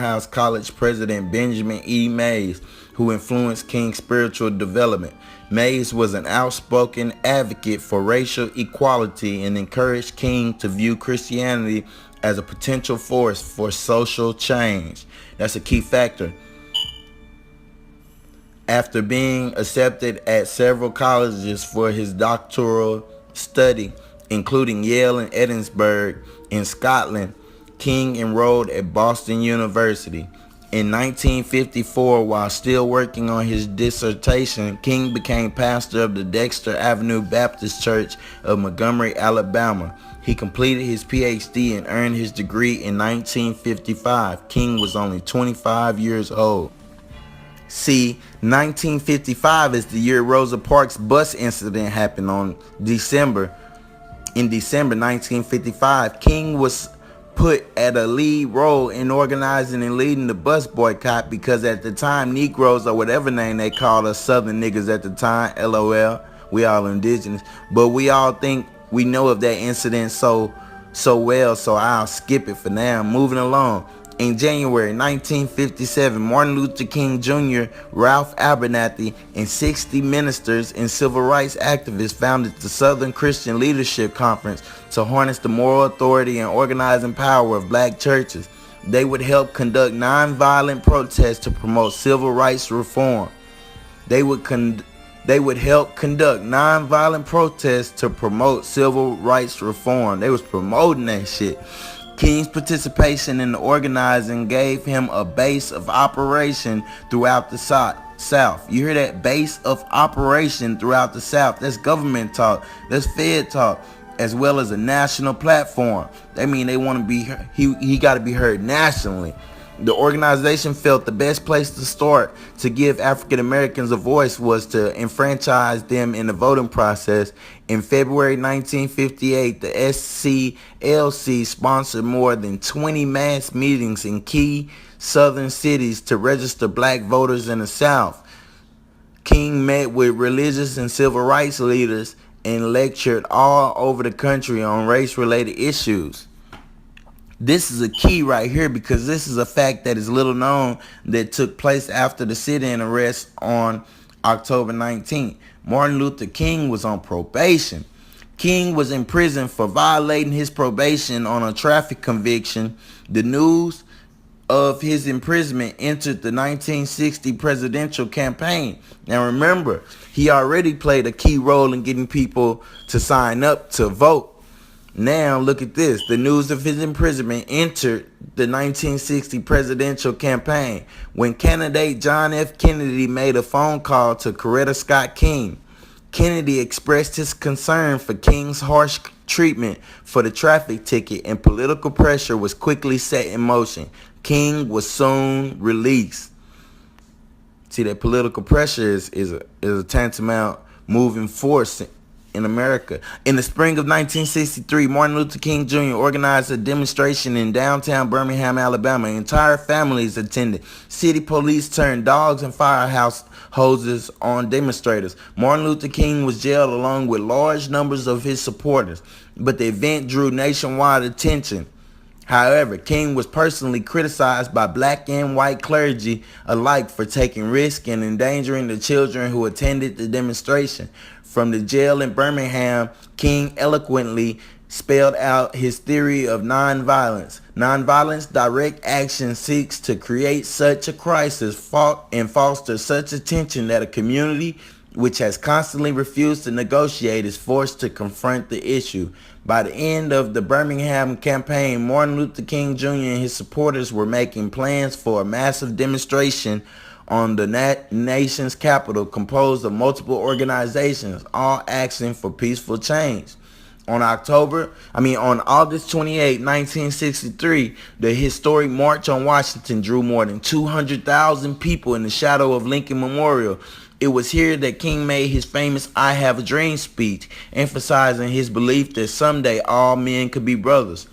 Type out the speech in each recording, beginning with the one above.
Morehouse College president Benjamin E. Mays, who influenced King's spiritual development. Mays was an outspoken advocate for racial equality and encouraged King to view Christianity as a potential force for social change. That's a key factor. After being accepted at several colleges for his doctoral study, including Yale and Edinburgh in Scotland, King enrolled at Boston University. In 1954, while still working on his dissertation, King became pastor of the Dexter Avenue Baptist Church of Montgomery, Alabama. He completed his PhD and earned his degree in 1955. King was only 25 years old. See, 1955 is the year Rosa Parks bus incident happened in December 1955. King was put at a lead role in organizing and leading the bus boycott because at the time, Negroes, or whatever name they called us, Southern niggas at the time, LOL, we all indigenous, but we all think we know of that incident so well, so I'll skip it for now. Moving along. In January 1957, Martin Luther King Jr., Ralph Abernathy, and 60 ministers and civil rights activists founded the Southern Christian Leadership Conference to harness the moral authority and organizing power of black churches. They would help conduct nonviolent protests to promote civil rights reform. They would help conduct nonviolent protests to promote civil rights reform. They was promoting that shit. King's participation in the organizing gave him a base of operation throughout the South. You hear that? Base of operation throughout the South. That's government talk. That's Fed talk. As well as a national platform. They mean they want to be, he got to be heard nationally. The organization felt the best place to start to give African Americans a voice was to enfranchise them in the voting process. In February 1958, the SCLC sponsored more than 20 mass meetings in key southern cities to register black voters in the South. King met with religious and civil rights leaders and lectured all over the country on race-related issues. This is a key right here because this is a fact that is little known that took place after the sit-in arrest on October 19th. Martin Luther King was on probation. King was in prison for violating his probation on a traffic conviction. The news of his imprisonment entered the 1960 presidential campaign. Now remember, he already played a key role in getting people to sign up to vote. Now look at this. The news of his imprisonment entered the 1960 presidential campaign when candidate John F. Kennedy made a phone call to Coretta Scott King. Kennedy expressed his concern for King's harsh treatment for the traffic ticket, and political pressure was quickly set in motion. King was soon released. See, that political pressure is a tantamount moving force in America. In the spring of 1963, Martin Luther King Jr. organized a demonstration in downtown Birmingham, Alabama. Entire families attended. City police turned dogs and fire hoses on demonstrators. Martin Luther King was jailed along with large numbers of his supporters, but the event drew nationwide attention. However, King was personally criticized by black and white clergy alike for taking risks and endangering the children who attended the demonstration. From the jail in Birmingham, King eloquently spelled out his theory of nonviolence. Nonviolence direct action seeks to create such a crisis and foster such a tension that a community which has constantly refused to negotiate is forced to confront the issue. By the end of the Birmingham campaign, Martin Luther King Jr. and his supporters were making plans for a massive demonstration on the nation's capital composed of multiple organizations, all asking for peaceful change. On August 28, 1963, the historic March on Washington drew more than 200,000 people in the shadow of Lincoln Memorial. It was here that King made his famous I Have a Dream speech, emphasizing his belief that someday all men could be brothers.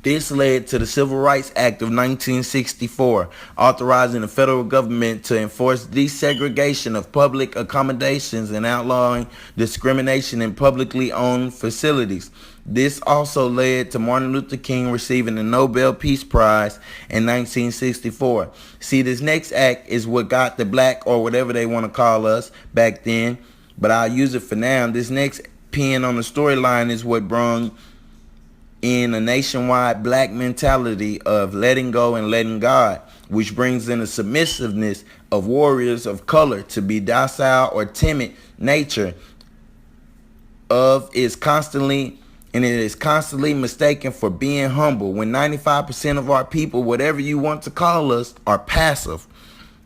This led to the Civil Rights Act of 1964, authorizing the federal government to enforce desegregation of public accommodations and outlawing discrimination in publicly owned facilities. This also led to Martin Luther King receiving the Nobel Peace Prize in 1964. See, this next act is what got the black, or whatever they want to call us back then, but I'll use it for now. This next pin on the storyline is what brought in a nationwide black mentality of letting go and letting God, which brings in a submissiveness of warriors of color to be docile or timid nature of is constantly, and it is constantly mistaken for being humble, when 95% of our people, whatever you want to call us, are passive,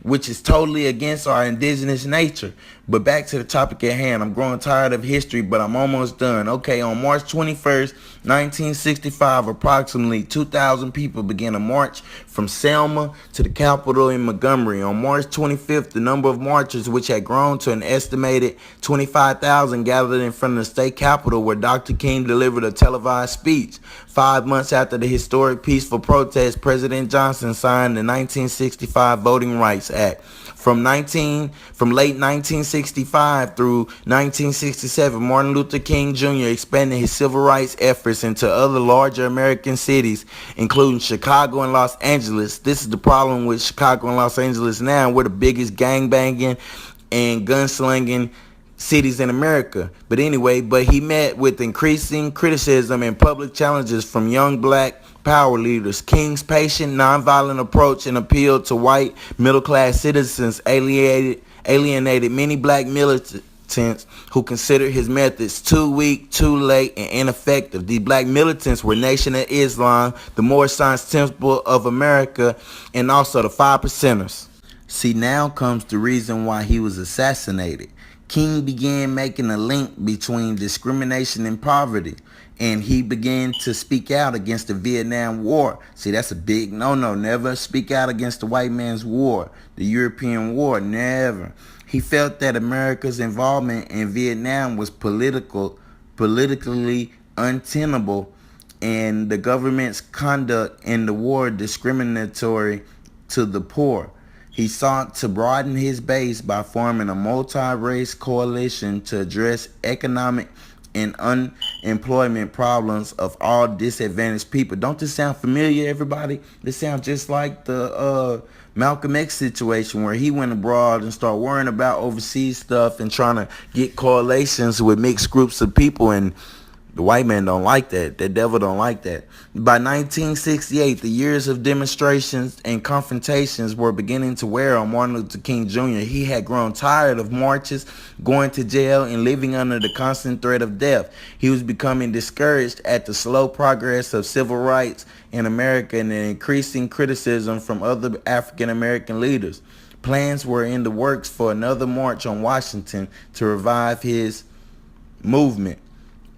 which is totally against our indigenous nature. But back to the topic at hand. I'm growing tired of history, but I'm almost done. Okay, on March 21st, 1965, approximately 2,000 people began a march from Selma to the Capitol in Montgomery. On March 25th, the number of marchers, which had grown to an estimated 25,000, gathered in front of the state capitol, where Dr. King delivered a televised speech. 5 months after the historic peaceful protest, President Johnson signed the 1965 Voting Rights Act. From late 1965 through 1967, Martin Luther King Jr. expanded his civil rights efforts into other larger American cities, including Chicago and Los Angeles. This is the problem with Chicago and Los Angeles now. We're the biggest gangbanging and gunslinging cities in America. But anyway, he met with increasing criticism and public challenges from young black power leaders. King's patient, nonviolent approach and appeal to white middle-class citizens alienated many black militants who considered his methods too weak, too late, and ineffective. These black militants were Nation of Islam, the Moorish Science Temple of America, and also the Five Percenters. See, now comes the reason why he was assassinated. King began making a link between discrimination and poverty, and he began to speak out against the Vietnam War. See, that's a big no-no. Never speak out against the white man's war, the European war, never. He felt that America's involvement in Vietnam was politically untenable, and the government's conduct in the war discriminatory to the poor. He sought to broaden his base by forming a multi-race coalition to address economic and unemployment problems of all disadvantaged people. Don't this sound familiar, everybody? This sounds just like the Malcolm X situation, where he went abroad and started worrying about overseas stuff and trying to get coalitions with mixed groups of people, and the white man don't like that. The devil don't like that. By 1968, the years of demonstrations and confrontations were beginning to wear on Martin Luther King Jr. He had grown tired of marches, going to jail, and living under the constant threat of death. He was becoming discouraged at the slow progress of civil rights in America and the increasing criticism from other African American leaders. Plans were in the works for another march on Washington to revive his movement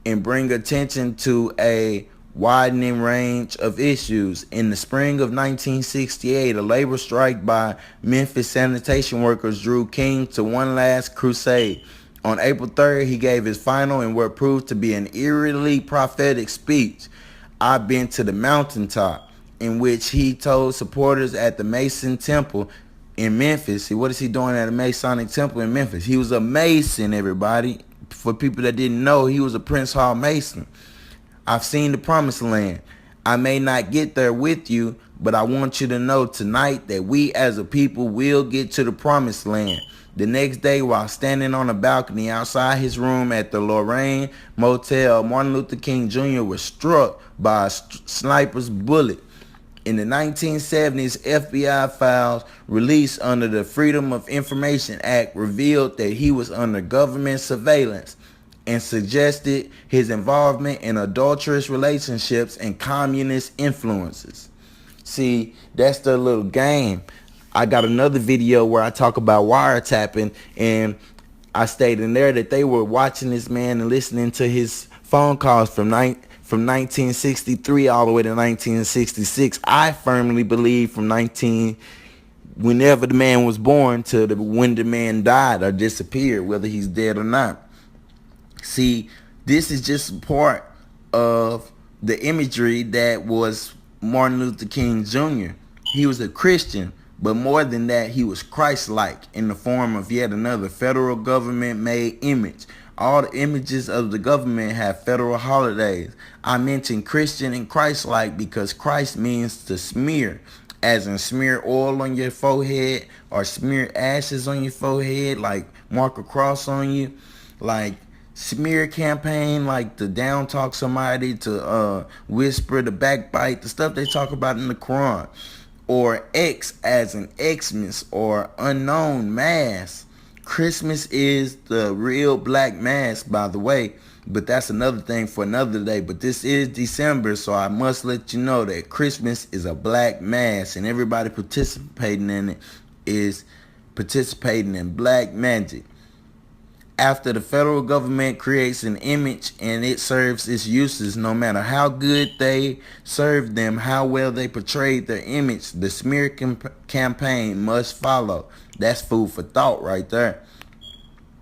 and bring attention to a widening range of issues. In the spring of 1968, a labor strike by Memphis sanitation workers drew King to one last crusade. On April 3rd, he gave his final and what proved to be an eerily prophetic speech, "I've been to the mountaintop," in which he told supporters at the Mason Temple in Memphis. See, what is he doing at a Masonic temple in Memphis? He was a Mason, everybody. For people that didn't know, he was a Prince Hall Mason. "I've seen the promised land. I may not get there with you, but I want you to know tonight that we as a people will get to the promised land." The next day, while standing on a balcony outside his room at the Lorraine Motel, Martin Luther King Jr. was struck by a sniper's bullet. In the 1970s, FBI files released under the Freedom of Information Act revealed that he was under government surveillance and suggested his involvement in adulterous relationships and communist influences. See, that's the little game. I got another video where I talk about wiretapping, and I stated in there that they were watching this man and listening to his phone calls from 1963 all the way to 1966. I firmly believe from whenever the man was born to when the man died or disappeared, whether he's dead or not. See, this is just part of the imagery that was Martin Luther King Jr. He was a Christian, but more than that, he was Christ-like in the form of yet another federal government-made image. All the images of the government have federal holidays. I mentioned Christian and Christ-like because Christ means to smear, as in smear oil on your forehead or smear ashes on your forehead, like mark a cross on you, like smear campaign, like to down talk somebody, to whisper, the backbite, the stuff they talk about in the Quran. Or X as in Xmas or unknown mass. Christmas is the real black mass, by the way, but that's another thing for another day. But this is December, so I must let you know that Christmas is a black mass, and everybody participating in it is participating in black magic. After the federal government creates an image and it serves its uses, no matter how good they served them, how well they portrayed their image, the smear campaign must follow. That's food for thought right there.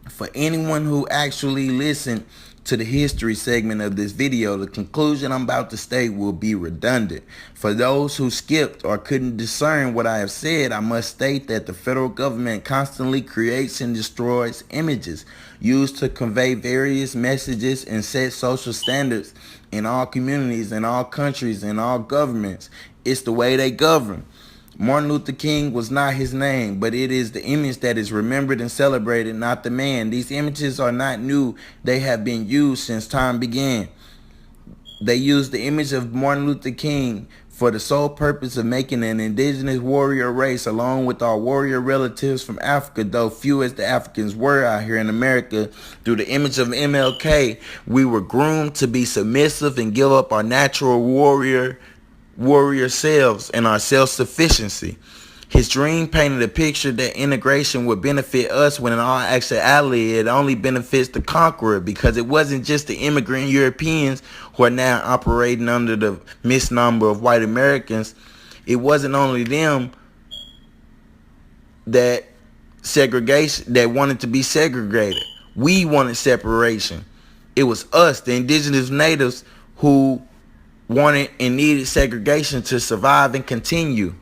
For anyone who actually listened to the history segment of this video, the conclusion I'm about to state will be redundant. For those who skipped or couldn't discern what I have said, I must state that the federal government constantly creates and destroys images used to convey various messages and set social standards in all communities, in all countries, in all governments. It's the way they govern. Martin Luther King was not his name, but it is the image that is remembered and celebrated, not the man. These images are not new. They have been used since time began. They used the image of Martin Luther King for the sole purpose of making an indigenous warrior race along with our warrior relatives from Africa, though few as the Africans were out here in America. Through the image of MLK, we were groomed to be submissive and give up our natural warrior selves and our self-sufficiency. His dream painted a picture that integration would benefit us, when in all actuality it only benefits the conqueror, because it wasn't just the immigrant Europeans who are now operating under the misnomer of white Americans. It wasn't only them that wanted to be segregated. We wanted separation. It was us, the indigenous natives, who wanted and needed segregation to survive and continue.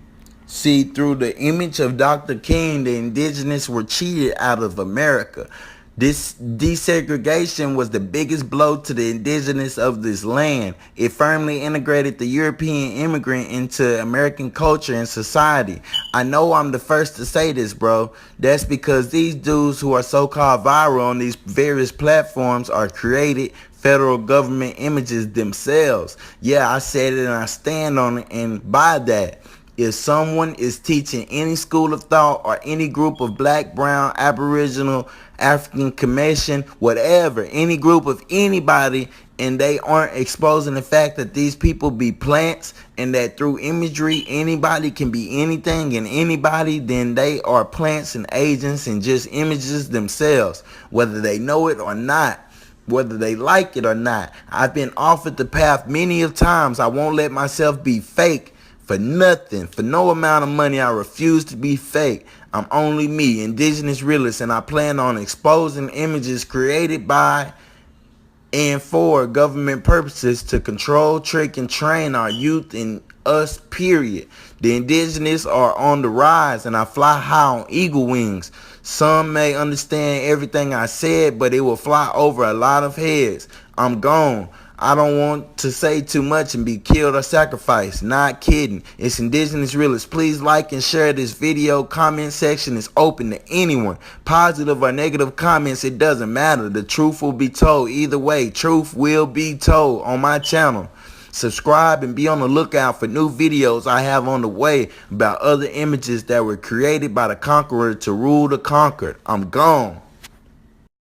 See, through the image of Dr. King, the indigenous were cheated out of America. This desegregation was the biggest blow to the indigenous of this land. It firmly integrated the European immigrant into American culture and society. I know I'm the first to say this, bro. That's because these dudes who are so-called viral on these various platforms are created federal government images themselves. Yeah, I said it and I stand on it, and by that, if someone is teaching any school of thought or any group of black, brown, aboriginal, African commission, whatever, any group of anybody, and they aren't exposing the fact that these people be plants and that through imagery anybody can be anything and anybody, then they are plants and agents and just images themselves, whether they know it or not, whether they like it or not. I've been offered the path many of times. I won't let myself be fake for nothing. For no amount of money, I refuse to be fake. I'm only me, indigenous realist, and I plan on exposing images created by and for government purposes to control, trick, and train our youth and us, period. The indigenous are on the rise, and I fly high on eagle wings. Some may understand everything I said, but it will fly over a lot of heads. I'm gone. I don't want to say too much and be killed or sacrificed. Not kidding. It's indigenous realists. Please like and share this video. Comment section is open to anyone. Positive or negative comments, it doesn't matter. The truth will be told. Either way, truth will be told on my channel. Subscribe and be on the lookout for new videos I have on the way about other images that were created by the conqueror to rule the conquered. I'm gone.